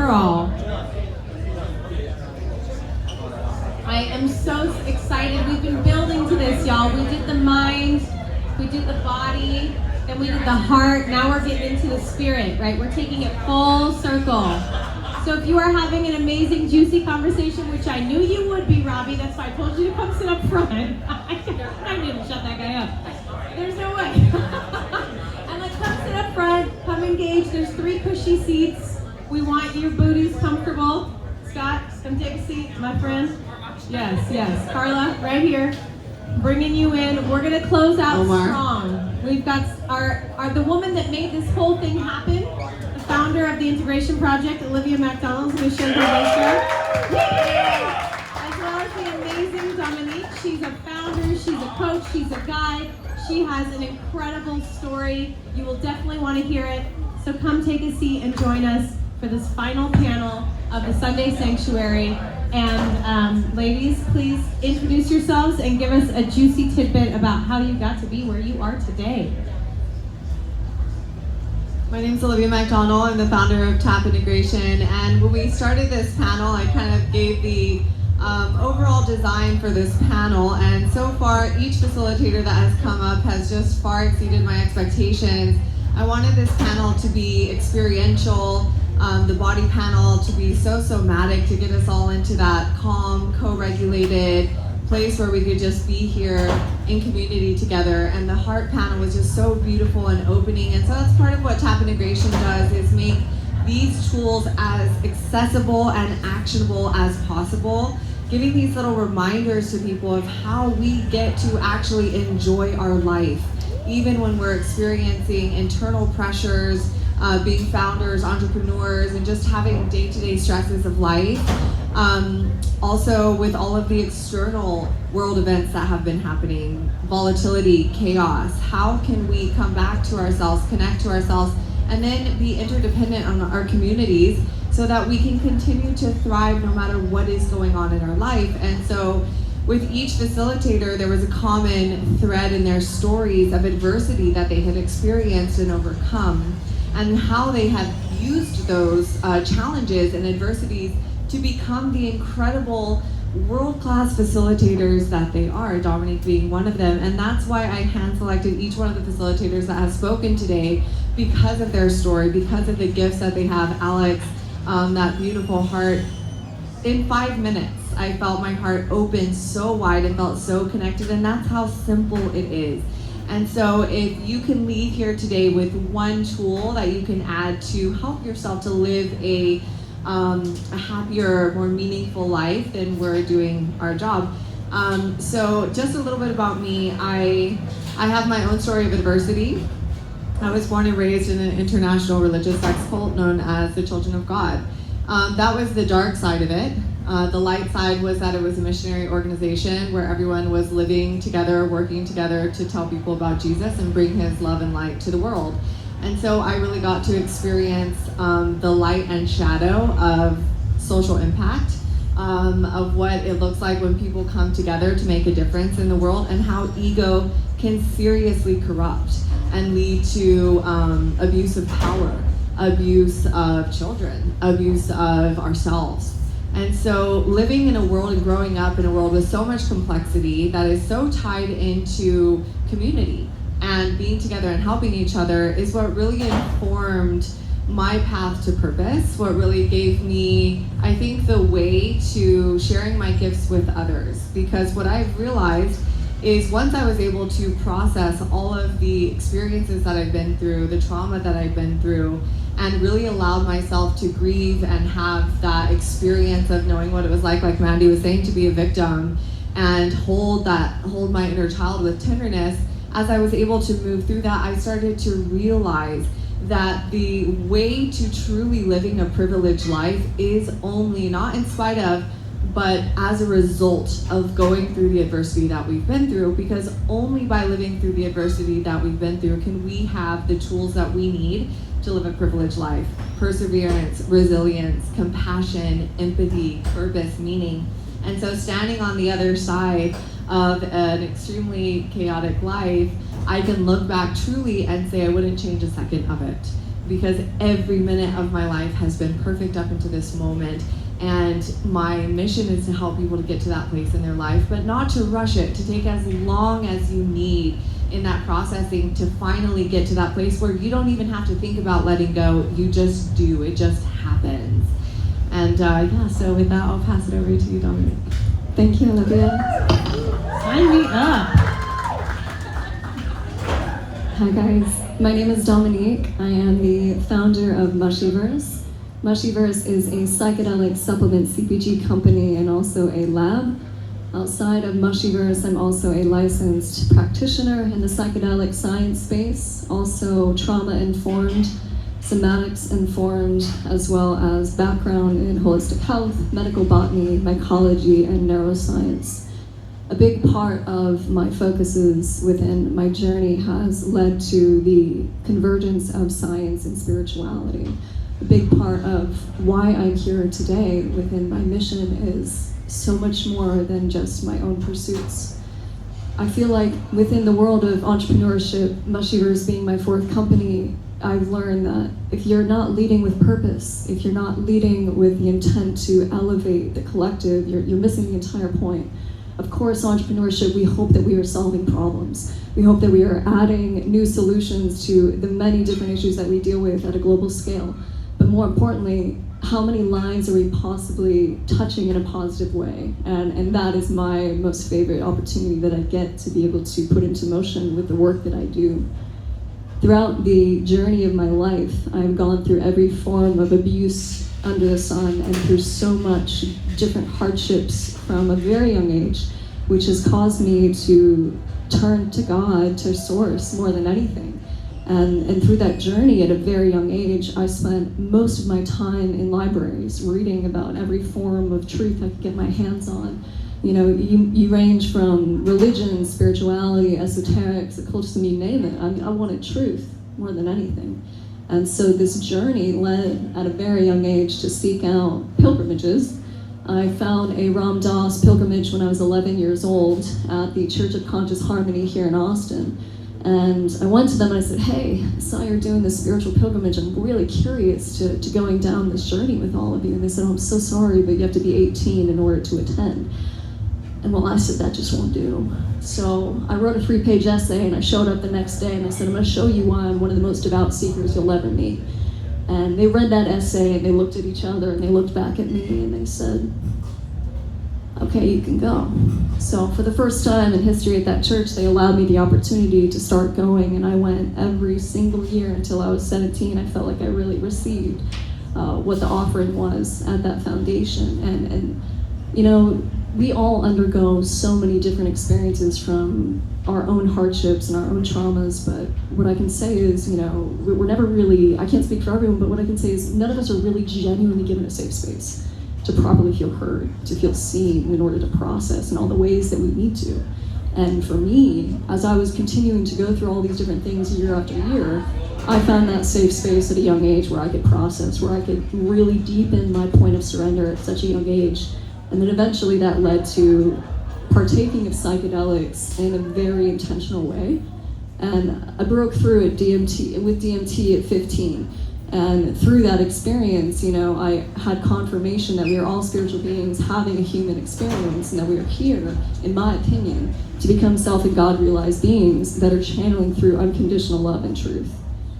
girl. I am so excited. We've been building to this, y'all. We did the mind, we did the body, then we did the heart. Now we're getting into the spirit, right? We're taking it full circle. So if you are having an amazing, juicy conversation, which I knew you would be, Robbie, that's why I told you to come sit up front. I didn't shut that guy up. There's no way. I'm like, come sit up front, come engage. There's 3 cushy seats. We want your booties comfortable. Scott, come take a seat, my friend. Yes. Carla, right here. Bringing you in. We're gonna close out strong. We've got the woman that made this whole thing happen, the founder of the Integration Project, Olivia MacDonell, who's going to share her as well as the amazing Dominique. She's a founder, she's a coach, she's a guide. She has an incredible story. You will definitely want to hear it. So come take a seat and join us for this final panel of the Sunday Sanctuary. And ladies, please introduce yourselves and give us a juicy tidbit about how you got to be where you are today. My name is Olivia MacDonell. I'm the founder of Tap Integration. And when we started this panel, I kind of gave the overall design for this panel. And so far, each facilitator that has come up has just far exceeded my expectations. I wanted this panel to be experiential, the body panel to be so somatic, to get us all into that calm, co-regulated place where we could just be here in community together. And the heart panel was just so beautiful and opening. And so that's part of what Tap Integration does, is make these tools as accessible and actionable as possible, giving these little reminders to people of how we get to actually enjoy our life, even when we're experiencing internal pressures, being founders, entrepreneurs, and just having day-to-day stresses of life. Also with all of the external world events that have been happening, volatility, chaos, how can we come back to ourselves, connect to ourselves, and then be interdependent on our communities so that we can continue to thrive no matter what is going on in our life. And so with each facilitator, there was a common thread in their stories of adversity that they had experienced and overcome, and how they have used those challenges and adversities to become the incredible world-class facilitators that they are, Dominique being one of them. And that's why I hand-selected each one of the facilitators that have spoken today, because of their story, because of the gifts that they have. Alex, that beautiful heart. In 5 minutes, I felt my heart open so wide and felt so connected, and that's how simple it is. And so if you can leave here today with one tool that you can add to help yourself to live a happier, more meaningful life, then we're doing our job. So just a little bit about me. I have my own story of adversity. I was born and raised in an international religious sex cult known as the Children of God. That was the dark side of it. The light side was that it was a missionary organization where everyone was living together, working together to tell people about Jesus and bring his love and light to the world. And so I really got to experience the light and shadow of social impact, of what it looks like when people come together to make a difference in the world, and how ego can seriously corrupt and lead to abuse of power, abuse of children, abuse of ourselves. And so living in a world and growing up in a world with so much complexity that is so tied into community and being together and helping each other is what really informed my path to purpose, what really gave me, I think, the way to sharing my gifts with others. Because what I've realized is once I was able to process all of the experiences that I've been through, the trauma that I've been through, and really allowed myself to grieve and have that experience of knowing what it was like Mandy was saying, to be a victim and hold my inner child with tenderness. As I was able to move through that, I started to realize that the way to truly living a privileged life is only, not in spite of, but as a result of going through the adversity that we've been through. Because only by living through the adversity that we've been through can we have the tools that we need to live a privileged life. Perseverance, resilience, compassion, empathy, purpose, meaning. And so standing on the other side of an extremely chaotic life, I can look back truly and say I wouldn't change a second of it. because every minute of my life has been perfect up until this moment. And my mission is to help people to get to that place in their life, but not to rush it, to take as long as you need in that processing to finally get to that place where you don't even have to think about letting go, you just do, it just happens. And so with that, I'll pass it over to you, Dominique. Thank you, Olivia. Sign me up. Hi guys, my name is Dominique. I am the founder of Mushyverse. Mushyverse is a psychedelic supplement CPG company and also a lab. Outside of Mushyverse, I'm also a licensed practitioner in the psychedelic science space, also trauma-informed, somatics-informed, as well as background in holistic health, medical botany, mycology, and neuroscience. A big part of my focuses within my journey has led to the convergence of science and spirituality. A big part of why I'm here today within my mission is so much more than just my own pursuits. I feel like within the world of entrepreneurship, Mushyverse being my fourth company, I've learned that if you're not leading with purpose, if you're not leading with the intent to elevate the collective, you're missing the entire point. Of course, entrepreneurship, we hope that we are solving problems. We hope that we are adding new solutions to the many different issues that we deal with at a global scale. But more importantly, how many lives are we possibly touching in a positive way? And that is my most favorite opportunity that I get to be able to put into motion with the work that I do. Throughout the journey of my life, I've gone through every form of abuse under the sun and through so much different hardships from a very young age, which has caused me to turn to God, to source more than anything. And through that journey at a very young age, I spent most of my time in libraries reading about every form of truth I could get my hands on. You know, you range from religion, spirituality, esoterics, occultism, you name it. I wanted truth more than anything. And so this journey led at a very young age to seek out pilgrimages. I found a Ram Dass pilgrimage when I was 11 years old at the Church of Conscious Harmony here in Austin. And I went to them and I said, hey, I saw you're doing this spiritual pilgrimage. I'm really curious to going down this journey with all of you. And they said, oh, I'm so sorry, but you have to be 18 in order to attend. And well, I said, that just won't do. So I wrote a 3-page essay and I showed up the next day and I said, I'm gonna show you why I'm one of the most devout seekers you'll ever meet. And they read that essay and they looked at each other and they looked back at me and they said, okay, you can go. So for the first time in history at that church, they allowed me the opportunity to start going, and I went every single year until I was 17. I felt like I really received what the offering was at that foundation. And you know, we all undergo so many different experiences from our own hardships and our own traumas, but what I can say is, you know, we're never really, I can't speak for everyone, but what I can say is none of us are really genuinely given a safe space to properly feel heard, to feel seen in order to process in all the ways that we need to. And for me, as I was continuing to go through all these different things year after year, I found that safe space at a young age where I could process, where I could really deepen my point of surrender at such a young age. And then eventually that led to partaking of psychedelics in a very intentional way. And I broke through with DMT at 15. And through that experience, you know, I had confirmation that we are all spiritual beings having a human experience, and that we are here, in my opinion, to become self and God-realized beings that are channeling through unconditional love and truth.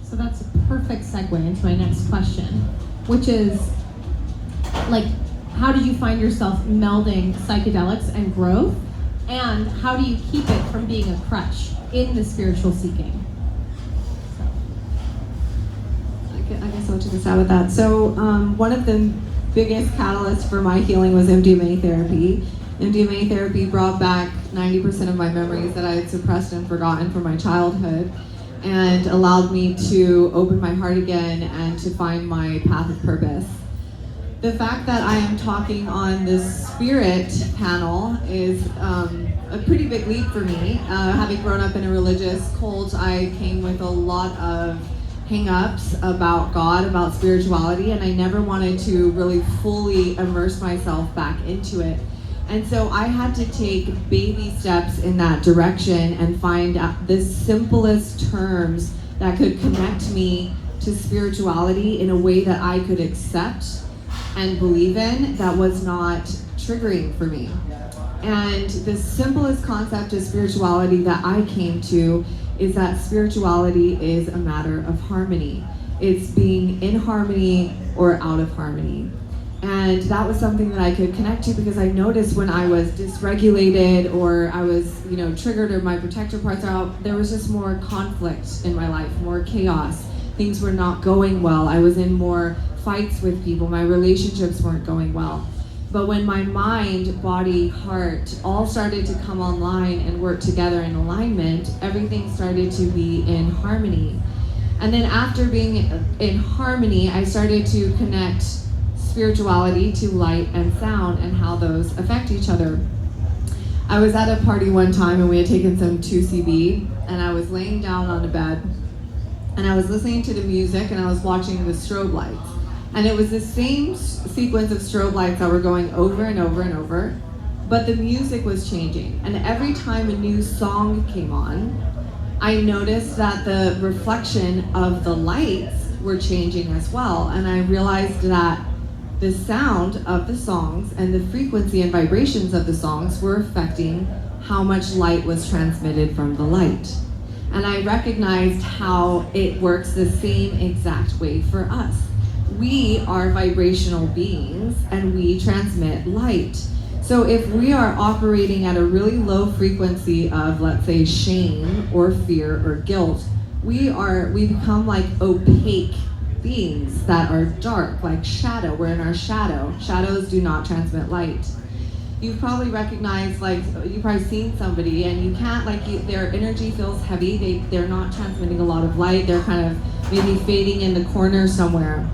So that's a perfect segue into my next question, which is, like, how do you find yourself melding psychedelics and growth? And how do you keep it from being a crutch in the spiritual seeking? I guess I'll take a stab at that. So one of the biggest catalysts for my healing was MDMA therapy. MDMA therapy brought back 90% of my memories that I had suppressed and forgotten from my childhood, and allowed me to open my heart again and to find my path of purpose. The fact that I am talking on this spirit panel is a pretty big leap for me. Having grown up in a religious cult, I came with a lot of hang-ups about God, about spirituality, and I never wanted to really fully immerse myself back into it. And so I had to take baby steps in that direction and find out the simplest terms that could connect me to spirituality in a way that I could accept and believe in that was not triggering for me. And the simplest concept of spirituality that I came to is that spirituality is a matter of harmony. It's being in harmony or out of harmony. And that was something that I could connect to because I noticed when I was dysregulated or I was, triggered or my protector parts are out, there was just more conflict in my life, more chaos. Things were not going well. I was in more fights with people. My relationships weren't going well. But when my mind, body, heart all started to come online and work together in alignment, everything started to be in harmony. And then after being in harmony, I started to connect spirituality to light and sound and how those affect each other. I was at a party one time and we had taken some 2CB and I was laying down on a bed and I was listening to the music and I was watching the strobe lights. And it was the same sequence of strobe lights that were going over and over and over, but the music was changing. And every time a new song came on, I noticed that the reflection of the lights were changing as well. And I realized that the sound of the songs and the frequency and vibrations of the songs were affecting how much light was transmitted from the light. And I recognized how it works the same exact way for us. We are vibrational beings and we transmit light. So if we are operating at a really low frequency of, let's say, shame or fear or guilt, we become like opaque beings that are dark, like shadow. We're in our shadow. Shadows do not transmit light. You've probably recognized, you've probably seen somebody and you can't, their energy feels heavy. They're not transmitting a lot of light. They're kind of maybe fading in the corner somewhere.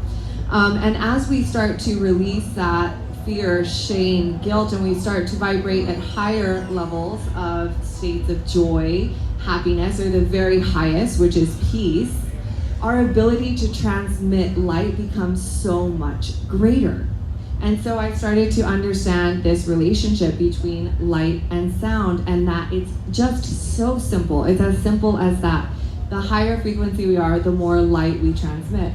And as we start to release that fear, shame, guilt, and we start to vibrate at higher levels of states of joy, happiness, or the very highest, which is peace, our ability to transmit light becomes so much greater. And so I started to understand this relationship between light and sound, and that it's just so simple. It's as simple as that. The higher frequency we are, the more light we transmit.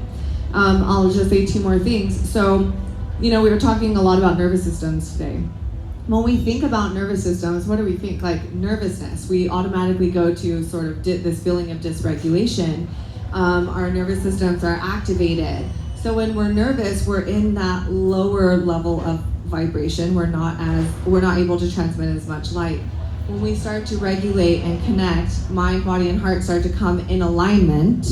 I'll just say two more things. So, we were talking a lot about nervous systems today. When we think about nervous systems, what do we think? Like nervousness. We automatically go to sort of this feeling of dysregulation. Our nervous systems are activated. So when we're nervous, we're in that lower level of vibration. We're not able to transmit as much light. When we start to regulate and connect, mind, body, and heart start to come in alignment,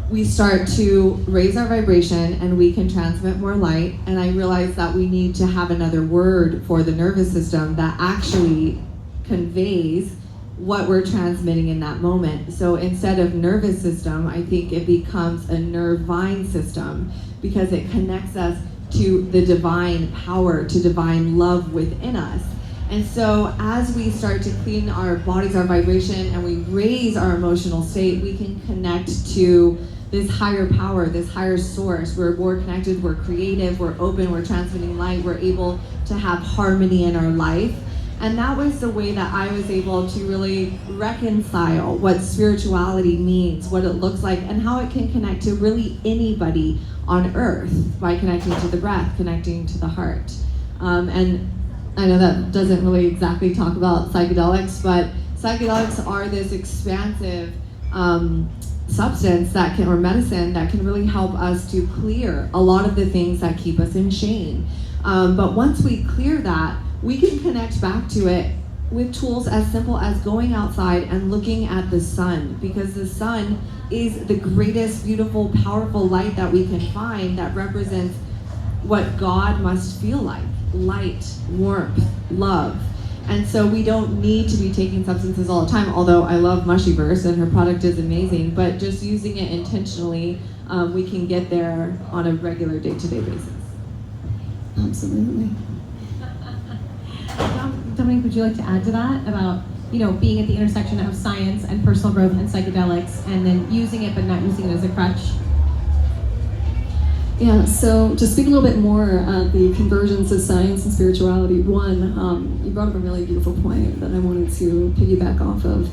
we start to raise our vibration and we can transmit more light. And I realized that we need to have another word for the nervous system that actually conveys what we're transmitting in that moment. So instead of nervous system, I think it becomes a nervine system because it connects us to the divine power, to divine love within us. And so as we start to clean our bodies, our vibration, and we raise our emotional state, we can connect to this higher power, this higher source. We're more connected, we're creative, we're open, we're transmitting light, we're able to have harmony in our life. And that was the way that I was able to really reconcile what spirituality means, what it looks like, and how it can connect to really anybody on earth by connecting to the breath, connecting to the heart. And I know that doesn't really exactly talk about psychedelics, but psychedelics are this expansive substance that can, or medicine that can really help us to clear a lot of the things that keep us in shame. But once we clear that, we can connect back to it with tools as simple as going outside and looking at the sun, because the sun is the greatest, beautiful, powerful light that we can find that represents what God must feel like: light, warmth, love. And so we don't need to be taking substances all the time, although I love Mushyverse and her product is amazing, but just using it intentionally, we can get there on a regular day-to-day basis. Absolutely. Dominique, would you like to add to that about, being at the intersection of science and personal growth and psychedelics, and then using it but not using it as a crutch? Yeah, so to speak a little bit more the convergence of science and spirituality, one, you brought up a really beautiful point that I wanted to piggyback off of.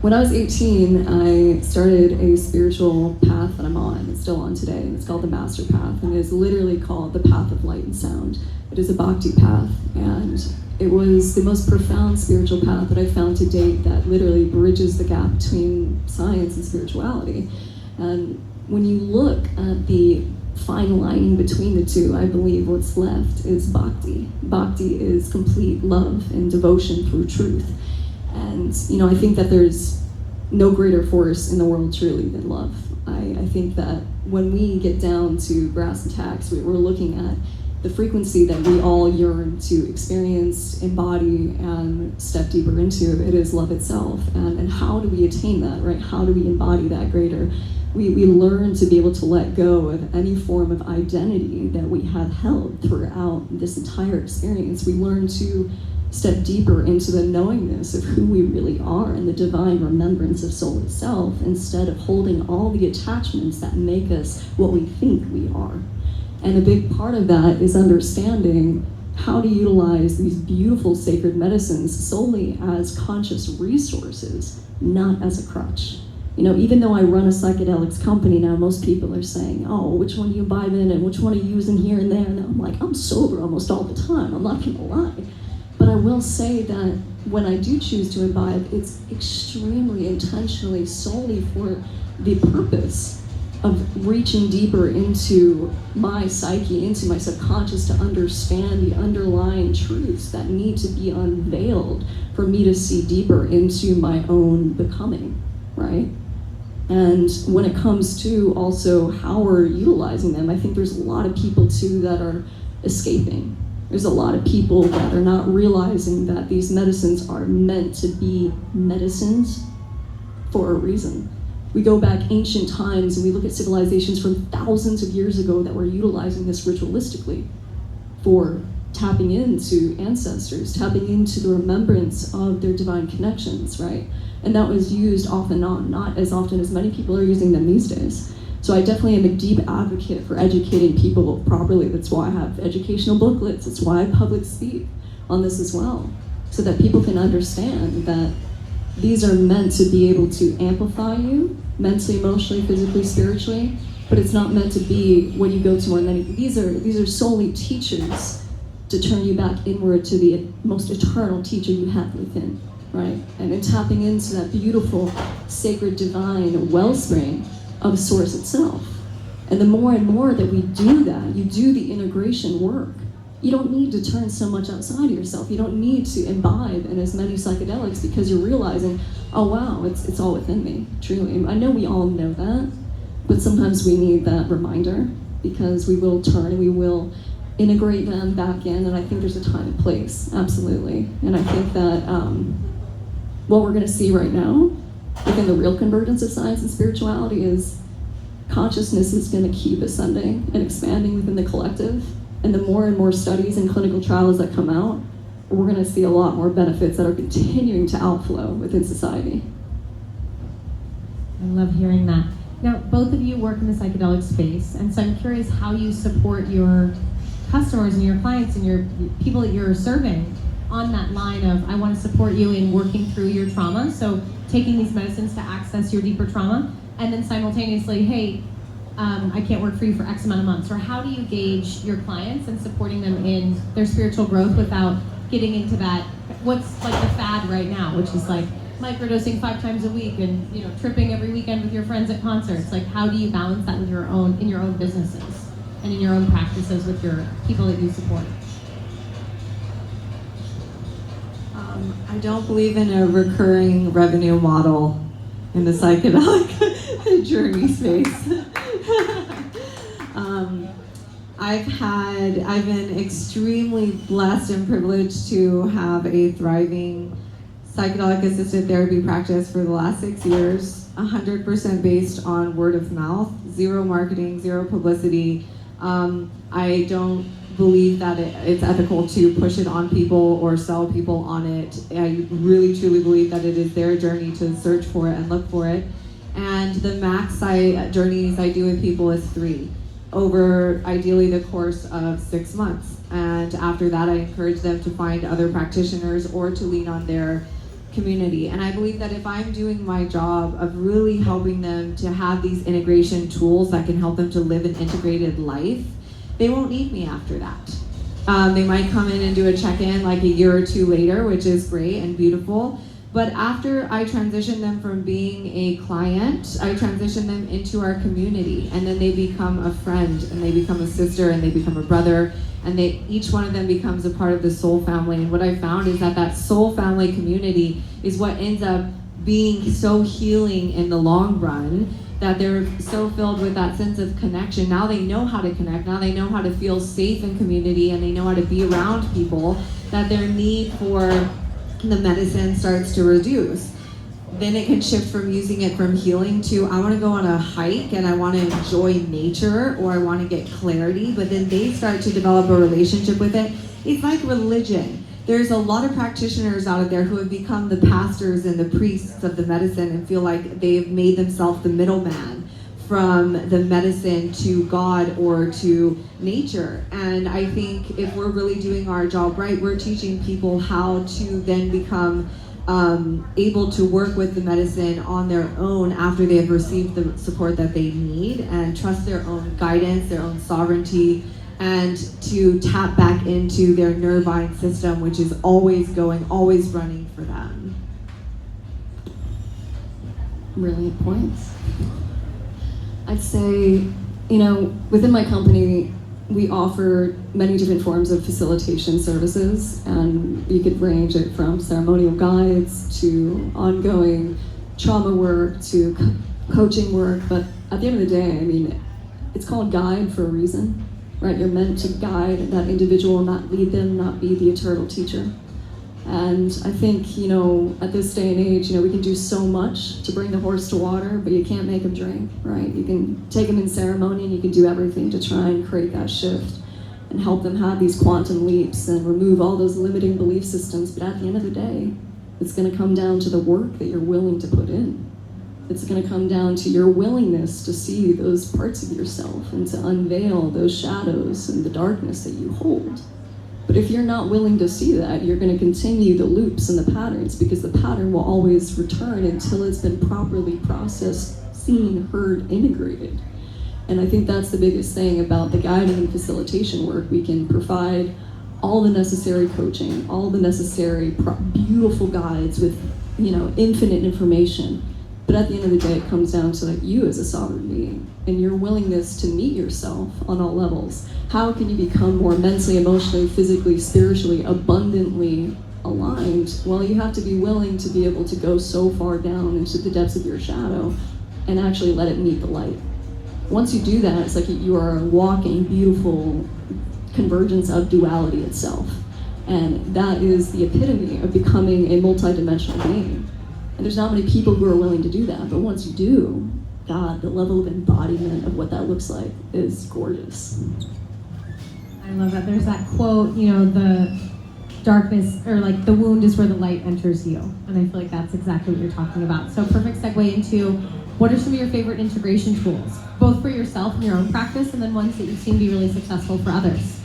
When I was 18, I started a spiritual path that I'm on, it's still on today, and it's called the Master Path, and it is literally called the Path of Light and Sound. It is a bhakti path, and it was the most profound spiritual path that I've found to date that literally bridges the gap between science and spirituality. And when you look at the fine line between the two, I believe what's left is bhakti. Bhakti is complete love and devotion through truth. And, I think that there's no greater force in the world truly than love. I think that when we get down to brass tacks, we're looking at the frequency that we all yearn to experience, embody, and step deeper into. It is love itself. And how do we attain that, right? How do we embody that greater? We learn to be able to let go of any form of identity that we have held throughout this entire experience. We learn to step deeper into the knowingness of who we really are and the divine remembrance of soul itself, instead of holding all the attachments that make us what we think we are. And a big part of that is understanding how to utilize these beautiful sacred medicines solely as conscious resources, not as a crutch. Even though I run a psychedelics company now, most people are saying, oh, which one do you imbibe in and which one are you using here and there? And I'm like, I'm sober almost all the time, I'm not gonna lie. But I will say that when I do choose to imbibe, it's extremely intentionally, solely for the purpose of reaching deeper into my psyche, into my subconscious, to understand the underlying truths that need to be unveiled for me to see deeper into my own becoming, right? And when it comes to also how we're utilizing them, I think there's a lot of people too that are escaping. There's a lot of people that are not realizing that these medicines are meant to be medicines for a reason. We go back ancient times and we look at civilizations from thousands of years ago that were utilizing this ritualistically for tapping into ancestors, tapping into the remembrance of their divine connections, right? And that was used off and on, not as often as many people are using them these days. So I definitely am a deep advocate for educating people properly. That's why I have educational booklets. That's why I public speak on this as well, so that people can understand that these are meant to be able to amplify you mentally, emotionally, physically, spiritually, but it's not meant to be what you go to on any. These are solely teachers to turn you back inward to the most eternal teacher you have within, right? And in tapping into that beautiful, sacred, divine wellspring of source itself. And the more and more that we do that, you do the integration work. You don't need to turn so much outside of yourself. You don't need to imbibe in as many psychedelics, because you're realizing, oh wow, it's all within me, truly. I know we all know that, but sometimes we need that reminder, because we will turn and we will integrate them back in, and I think there's a time and place, absolutely. And I think that what we're gonna see right now, within the real convergence of science and spirituality, is consciousness is gonna keep ascending and expanding within the collective. And the more and more studies and clinical trials that come out, we're gonna see a lot more benefits that are continuing to outflow within society. I love hearing that. Now, both of you work in the psychedelic space, and so I'm curious how you support your customers and your clients and your people that you're serving on that line of, I want to support you in working through your trauma, so taking these medicines to access your deeper trauma, and then simultaneously, hey, I can't work for you for X amount of months. Or how do you gauge your clients and supporting them in their spiritual growth without getting into that, what's like the fad right now, which is like microdosing 5 times a week and tripping every weekend with your friends at concerts. Like, how do you balance that with in your own businesses and in your own practices with your people that you support? I don't believe in a recurring revenue model in the psychedelic journey space. I've been extremely blessed and privileged to have a thriving psychedelic assisted therapy practice for the last 6 years, 100% based on word of mouth, zero marketing, zero publicity. I don't believe that it's ethical to push it on people or sell people on it. I really truly believe that it is their journey to search for it and look for it. And the max journeys I do with people is 3, over ideally the course of 6 months. And after that, I encourage them to find other practitioners or to lean on their community. And I believe that if I'm doing my job of really helping them to have these integration tools that can help them to live an integrated life, they won't need me after that. They might come in and do a check-in like a year or two later, which is great and beautiful. But after I transition them from being a client, I transition them into our community, and then they become a friend, and they become a sister, and they become a brother, and each one of them becomes a part of the soul family. And what I found is that soul family community is what ends up being so healing in the long run, that they're so filled with that sense of connection. Now they know how to connect, now they know how to feel safe in community, and they know how to be around people, that their need for the medicine starts to reduce. Then it can shift from using it from healing to, I want to go on a hike and I want to enjoy nature, or I want to get clarity, but then they start to develop a relationship with it. It's like religion. There's a lot of practitioners out there who have become the pastors and the priests of the medicine and feel like they've made themselves the middleman from the medicine to God or to nature. And I think if we're really doing our job right, we're teaching people how to then become able to work with the medicine on their own after they have received the support that they need, and trust their own guidance, their own sovereignty, and to tap back into their nervine system, which is always going, always running for them. Brilliant points. I'd say, within my company, we offer many different forms of facilitation services, and you could range it from ceremonial guides to ongoing trauma work to coaching work. But at the end of the day, it's called guide for a reason, right? You're meant to guide that individual, not lead them, not be the eternal teacher. And I think, at this day and age, we can do so much to bring the horse to water, but you can't make him drink, right? You can take him in ceremony and you can do everything to try and create that shift and help them have these quantum leaps and remove all those limiting belief systems. But at the end of the day, it's going to come down to the work that you're willing to put in. It's going to come down to your willingness to see those parts of yourself and to unveil those shadows and the darkness that you hold. But if you're not willing to see that, you're going to continue the loops and the patterns, because the pattern will always return until it's been properly processed, seen, heard, integrated. And I think that's the biggest thing about the guiding and facilitation work. We can provide all the necessary coaching, all the necessary beautiful guides with, infinite information. But at the end of the day, it comes down to you as a sovereign being and your willingness to meet yourself on all levels. How can you become more mentally, emotionally, physically, spiritually, abundantly aligned? Well, you have to be willing to be able to go so far down into the depths of your shadow and actually let it meet the light. Once you do that, it's like you are a walking, beautiful convergence of duality itself. And that is the epitome of becoming a multidimensional being. And there's not many people who are willing to do that, but once you do, God, the level of embodiment of what that looks like is gorgeous. I love that. There's that quote, the darkness, or the wound is where the light enters you. And I feel like that's exactly what you're talking about. So perfect segue into, what are some of your favorite integration tools, both for yourself and your own practice, and then ones that you've seen be really successful for others?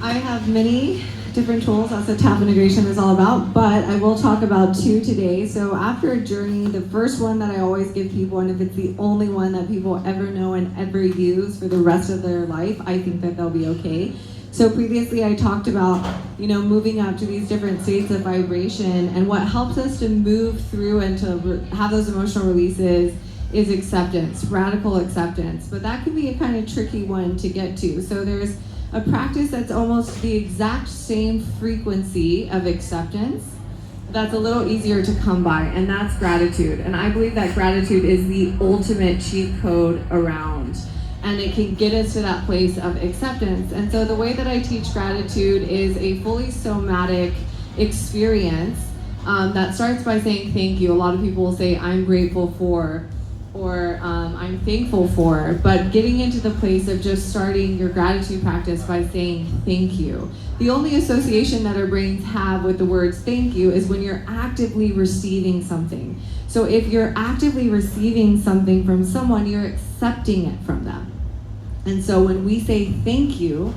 I have many different tools. That's what tap integration is all about, but I will talk about two today. So after a journey, the first one that I always give people, and if it's the only one that people ever know and ever use for the rest of their life, I think that they'll be okay. So previously I talked about, moving up to these different states of vibration, and what helps us to move through and to have those emotional releases is acceptance, radical acceptance. But that can be a kind of tricky one to get to. So there's a practice that's almost the exact same frequency of acceptance that's a little easier to come by, and that's gratitude. And I believe that gratitude is the ultimate cheat code around, and it can get us to that place of acceptance. And so the way that I teach gratitude is a fully somatic experience that starts by saying thank you. A lot of people will say, I'm grateful for, or I'm thankful for, but getting into the place of just starting your gratitude practice by saying thank you. The only association that our brains have with the words thank you is when you're actively receiving something. So if you're actively receiving something from someone, you're accepting it from them. And so when we say thank you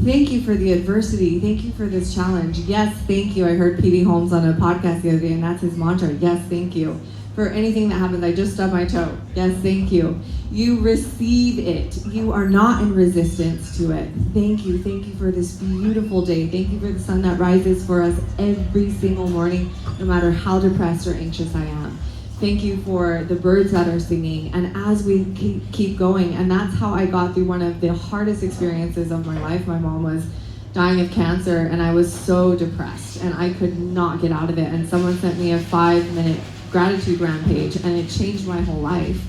Thank you for the adversity. Thank you for this challenge. Yes, thank you. I heard P.D. Holmes on a podcast the other day, and that's his mantra. Yes, thank you. For anything that happens, I just stubbed my toe. Yes, thank you. You receive it. You are not in resistance to it. Thank you. Thank you for this beautiful day. Thank you for the sun that rises for us every single morning, no matter how depressed or anxious I am. Thank you for the birds that are singing. And as we keep going, and that's how I got through one of the hardest experiences of my life. My mom was dying of cancer, and I was so depressed, and I could not get out of it. And someone sent me a 5-minute gratitude rampage, and it changed my whole life.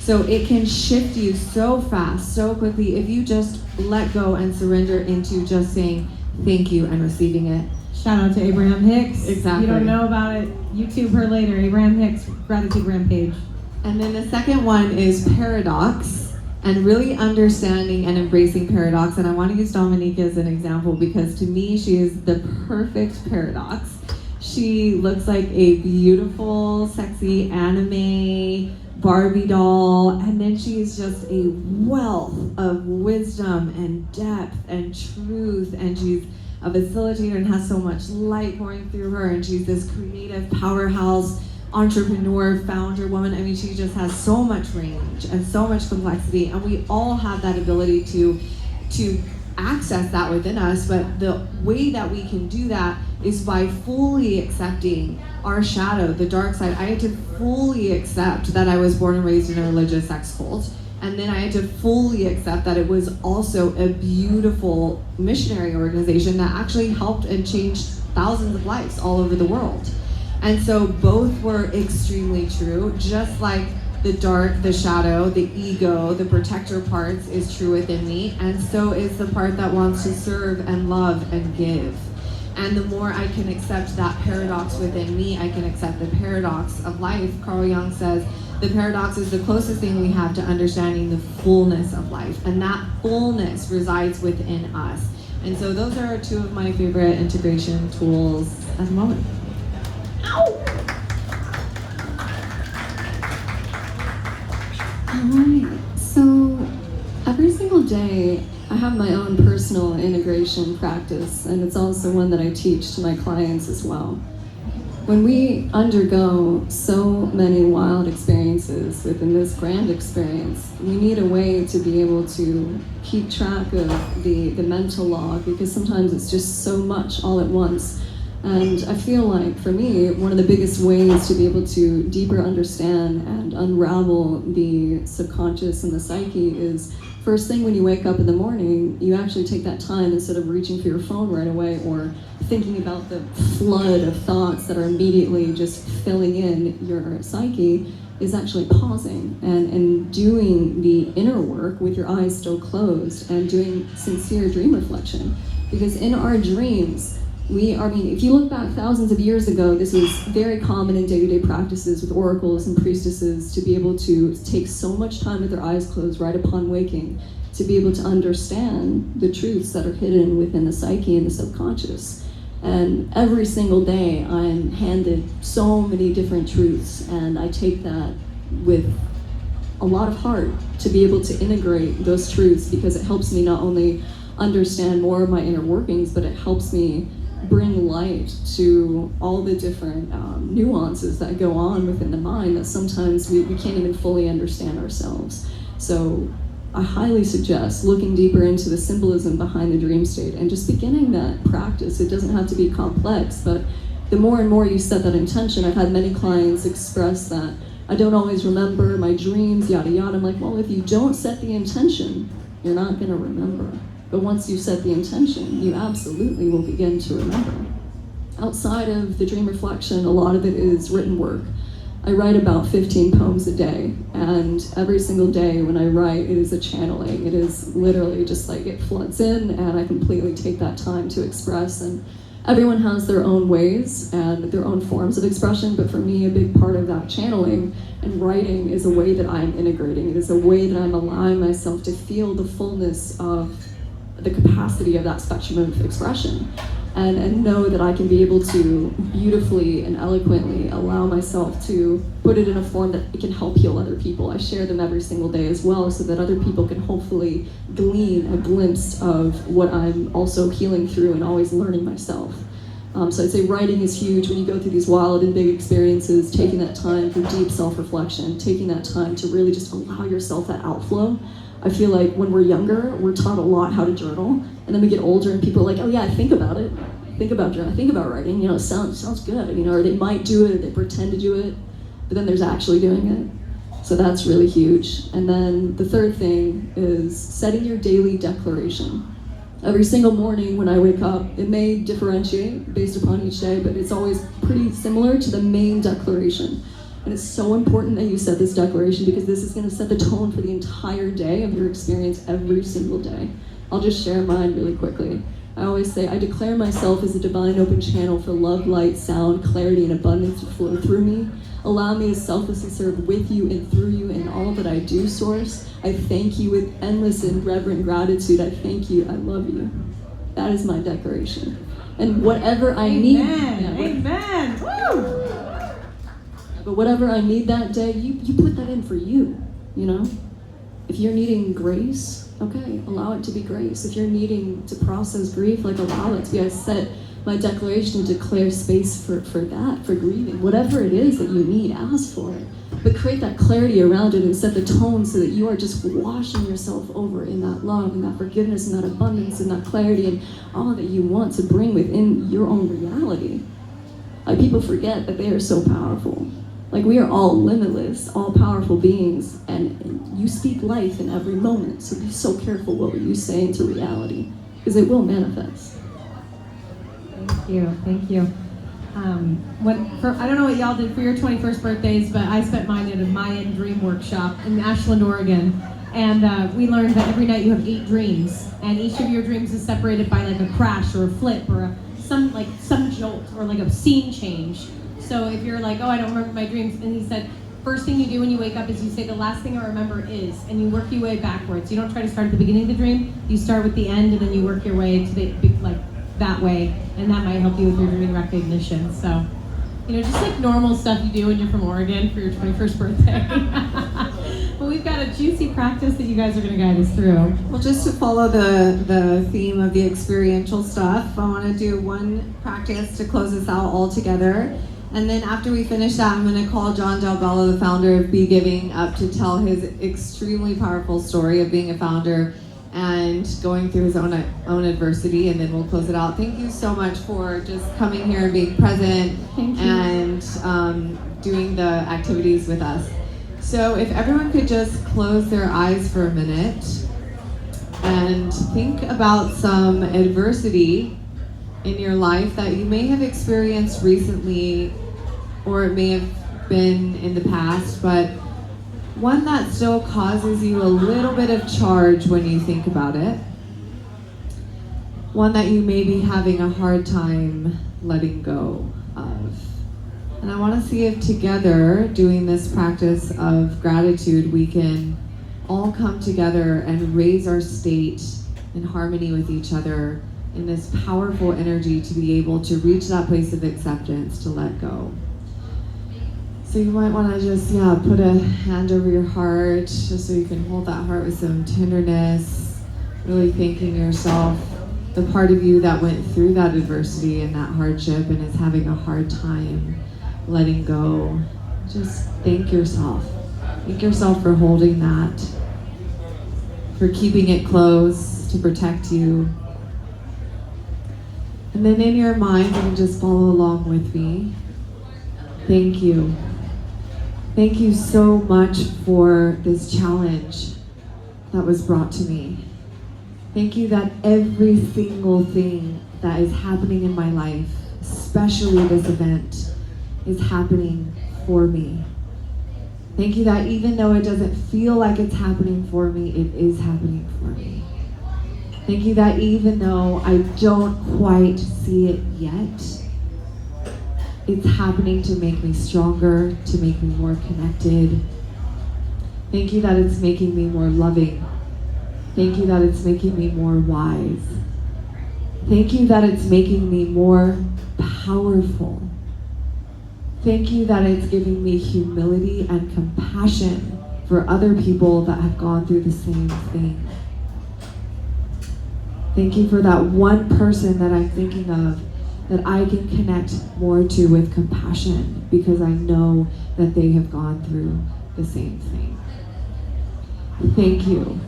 So it can shift you so fast, so quickly, if you just let go and surrender into just saying thank you and receiving it. Shout out to Abraham Hicks. Exactly. If you don't know about it, YouTube her later. Abraham Hicks, gratitude rampage. And then the second one is paradox, and really understanding and embracing paradox. And I want to use Dominique as an example because to me, she is the perfect paradox. She looks like a beautiful, sexy anime Barbie doll, and then she is just a wealth of wisdom and depth and truth, and she's a facilitator and has so much light pouring through her, and she's this creative powerhouse entrepreneur, founder woman. I mean, she just has so much range and so much complexity, and we all have that ability to access that within us, but the way that we can do that is by fully accepting our shadow, the dark side. I had to fully accept that I was born and raised in a religious sex cult, and then I had to fully accept that it was also a beautiful missionary organization that actually helped and changed thousands of lives all over the world. And so both were extremely true, just like the dark, the shadow, the ego, the protector parts is true within me, and so is the part that wants to serve and love and give. And the more I can accept that paradox within me, I can accept the paradox of life. Carl Jung says the paradox is the closest thing we have to understanding the fullness of life, and that fullness resides within us. And so those are two of my favorite integration tools at the moment. Ow! Alright, so every single day I have my own personal integration practice, and it's also one that I teach to my clients as well. When we undergo so many wild experiences within this grand experience, we need a way to be able to keep track of the mental log, because sometimes it's just so much all at once. And I feel like, for me, one of the biggest ways to be able to deeper understand and unravel the subconscious and the psyche is, first thing when you wake up in the morning, you actually take that time, instead of reaching for your phone right away or thinking about the flood of thoughts that are immediately just filling in your psyche, is actually pausing and doing the inner work with your eyes still closed and doing sincere dream reflection. Because in our dreams, if you look back thousands of years ago, this was very common in day-to-day practices with oracles and priestesses to be able to take so much time with their eyes closed right upon waking to be able to understand the truths that are hidden within the psyche and the subconscious. And every single day I'm handed so many different truths, and I take that with a lot of heart to be able to integrate those truths, because it helps me not only understand more of my inner workings, but it helps me bring light to all the different nuances that go on within the mind that sometimes we can't even fully understand ourselves. So I highly suggest looking deeper into the symbolism behind the dream state and just beginning that practice. It doesn't have to be complex, but the more and more you set that intention, I've had many clients express that I don't always remember my dreams, yada yada. I'm like, well, if you don't set the intention, you're not gonna remember. But once you set the intention, you absolutely will begin to remember. Outside of the dream reflection, a lot of it is written work. I write about 15 poems a day, and every single day when I write, it is a channeling. It is literally just like it floods in, and I completely take that time to express. And everyone has their own ways and their own forms of expression, but for me, a big part of that channeling and writing is a way that I'm integrating. It is a way that I'm allowing myself to feel the fullness of the capacity of that spectrum of expression. and know that I can be able to beautifully and eloquently allow myself to put it in a form that it can help heal other people. I share them every single day as well, so that other people can hopefully glean a glimpse of what I'm also healing through and always learning myself. So I'd say writing is huge when you go through these wild and big experiences, taking that time for deep self-reflection, taking that time to really just allow yourself that outflow. I feel like when we're younger, we're taught a lot how to journal, and then we get older and people are like, oh yeah, I think about it. Think about journaling, think about writing, it sounds good, or they might do it, or they pretend to do it, but then there's actually doing it. So that's really huge. And then the third thing is setting your daily declaration. Every single morning when I wake up, it may differentiate based upon each day, but it's always pretty similar to the main declaration. And it's so important that you set this declaration, because this is going to set the tone for the entire day of your experience every single day. I'll just share mine really quickly. I always say, I declare myself as a divine open channel for love, light, sound, clarity, and abundance to flow through me. Allow me to selflessly serve with you and through you in all that I do, Source. I thank you with endless and reverent gratitude. I thank you. I love you. That is my declaration. And whatever I need... Amen. Woo! But whatever I need that day, you put that in for you, If you're needing grace, okay, allow it to be grace. If you're needing to process grief, allow it to be. I set my declaration to declare space for that, for grieving. Whatever it is that you need, ask for it. But create that clarity around it and set the tone so that you are just washing yourself over in that love and that forgiveness and that abundance and that clarity and all that you want to bring within your own reality. People forget that they are so powerful. We are all limitless, all powerful beings, and you speak life in every moment, so be so careful what you say into reality, because it will manifest. Thank you. I don't know what y'all did for your 21st birthdays, but I spent mine at a Mayan dream workshop in Ashland, Oregon, and we learned that every night you have 8 dreams, and each of your dreams is separated by a crash or a flip or some jolt or a scene change. So if you're like, oh, I don't remember my dreams, and he said, first thing you do when you wake up is you say, the last thing I remember is, and you work your way backwards. You don't try to start at the beginning of the dream. You start with the end, and then you work your way to that way, and that might help you with your dream recognition. So, just normal stuff you do when you're from Oregon for your 21st birthday. But we've got a juicy practice that you guys are going to guide us through. Well, just to follow the theme of the experiential stuff, I want to do one practice to close us out all together. And then after we finish that, I'm going to call John Del Bello, the founder of Be Giving, up to tell his extremely powerful story of being a founder and going through his own adversity, and then we'll close it out. Thank you so much for just coming here and being present and doing the activities with us. So if everyone could just close their eyes for a minute and think about some adversity in your life that you may have experienced recently, or it may have been in the past, but one that still causes you a little bit of charge when you think about it. One that you may be having a hard time letting go of. And I want to see if together, doing this practice of gratitude, we can all come together and raise our state in harmony with each other in this powerful energy to be able to reach that place of acceptance, to let go. So you might want to just, put a hand over your heart, just so you can hold that heart with some tenderness, really thanking yourself, the part of you that went through that adversity and that hardship and is having a hard time letting go. Just thank yourself. Thank yourself for holding that, for keeping it close to protect you. And then in your mind, you can just follow along with me. Thank you. Thank you so much for this challenge that was brought to me. Thank you that every single thing that is happening in my life, especially this event, is happening for me. Thank you that even though it doesn't feel like it's happening for me, it is happening for me. Thank you that even though I don't quite see it yet, it's happening to make me stronger, to make me more connected. Thank you that it's making me more loving. Thank you that it's making me more wise. Thank you that it's making me more powerful. Thank you that it's giving me humility and compassion for other people that have gone through the same thing. Thank you for that one person that I'm thinking of that I can connect more to with compassion because I know that they have gone through the same thing. Thank you.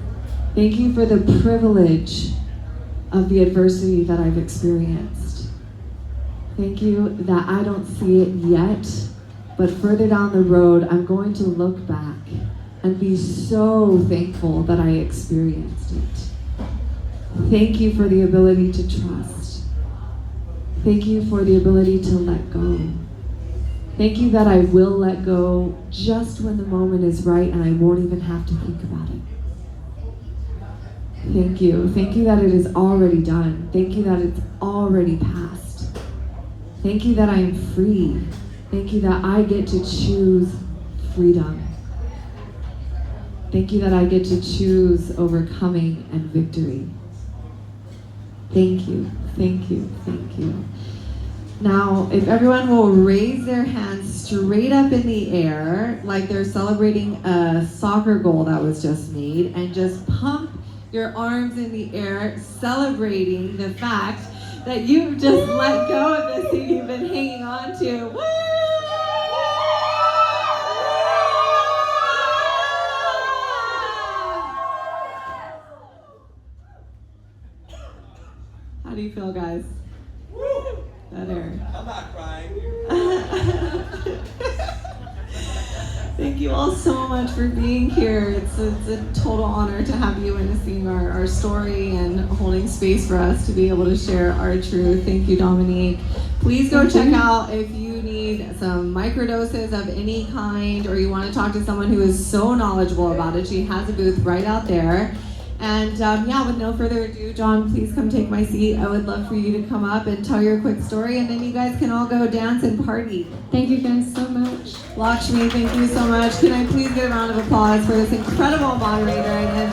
Thank you for the privilege of the adversity that I've experienced. Thank you that I don't see it yet, but further down the road, I'm going to look back and be so thankful that I experienced it. Thank you for the ability to trust. Thank you for the ability to let go. Thank you that I will let go just when the moment is right and I won't even have to think about it. Thank you. Thank you that it is already done. Thank you that it's already passed. Thank you that I am free. Thank you that I get to choose freedom. Thank you that I get to choose overcoming and victory. Thank you, thank you, thank you. Now, if everyone will raise their hands straight up in the air, like they're celebrating a soccer goal that was just made, and just pump your arms in the air, celebrating the fact that you've just let go of this thing you've been hanging on to. Woo! How do you feel, guys? Better. I'm not crying. Thank you all so much for being here. It's a total honor to have you and seeing our story and holding space for us to be able to share our truth. Thank you, Dominique. Please go check out if you need some microdoses of any kind or you want to talk to someone who is so knowledgeable about it. She has a booth right out there. And yeah, with no further ado, John, please come take my seat. I would love for you to come up and tell your quick story, and then you guys can all go dance and party. Thank you guys so much. Lakshmi, thank you so much. Can I please get a round of applause for this incredible moderator? And